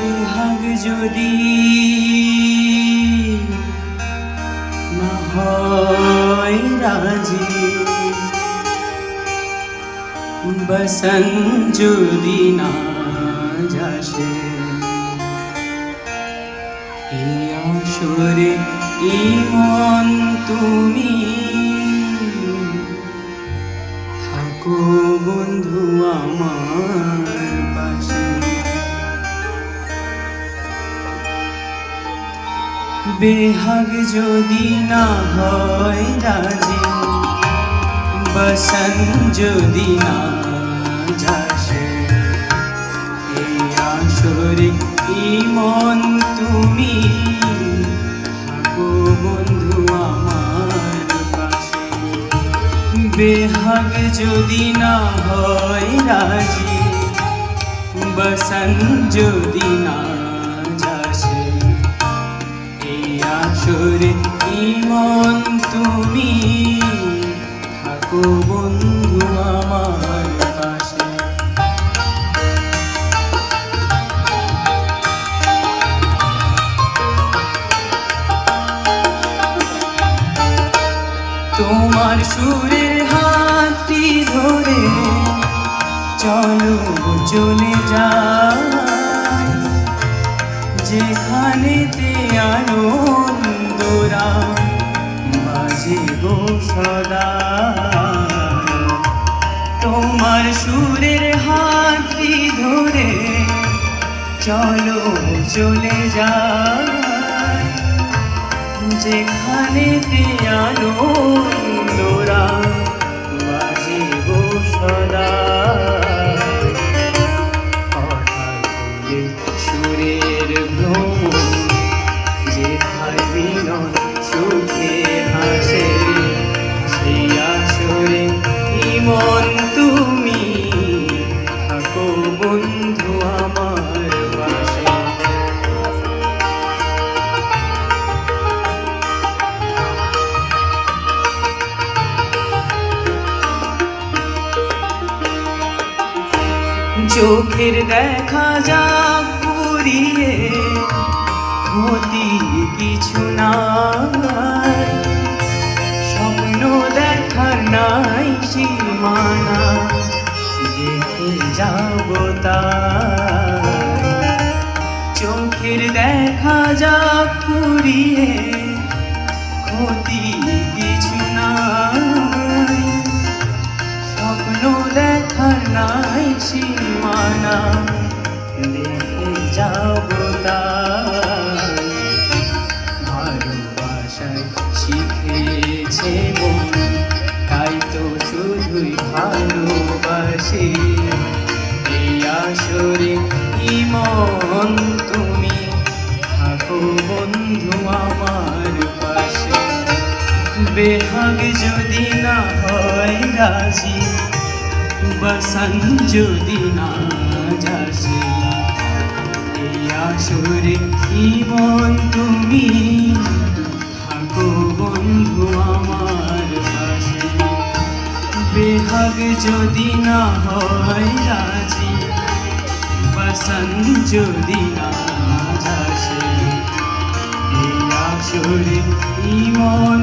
বেহাগ যদি না হয় রাজি, বসন যদি না যাসে, এই আসরে ইমন তুমি থাকো বন্ধু আমার পাশে। বেহাগ যদি না হয় রাজি, বসন যদি না যাসে, এই আসরে ইমন তুমি থাকো বন্ধু আমার পাশে। বেহাগ যদি না হয় রাজি, বসন যদি না যাসে, এই আসরে ইমন তুমি থাকো বন্ধু আমার পাশে। তোমার সুরের হাতটি ধরে চলো চলে যাই, যেখানেতে আনন্দরা বাজে গো সদা। তোমার সুরের হাতটি ধরে চলো চলে যাই, যেখানেতে আনন্দরা বাজে গো সদা। সুরের ভ্রমণ যেথায় বিনয় সুখে হাসে, সেই আসরে ইমন তুমি থাকো বন্ধু আমার পাশে। চোখের দেখা যাক পুরিয়ে, ক্ষতি কিছু নাই, স্বপ্ন দেখার নাই সীমানা, দেখে যাব তাই। চোখের দেখা যাক পুরিয়ে, ক্ষতি কিছু নাই, স্বপ্ন দেখার নাই সীমানা, দেখে যাব তাই। ভালোবাসায় শিখেছে মন, তাই তো শুধুই ভালোবাসি, এই আসরে ইমন তুমি থাকো বন্ধু আমার পাশে। বেহাগ যদি না হয় রাজি, বসন যদি না যাসে, এই আসরে ইমন তুমি থাকো বন্ধু আমার পাশে। বেহাগ যদি না হয় রাজি, বসন যদি না যাসে, এই আসরে ইমন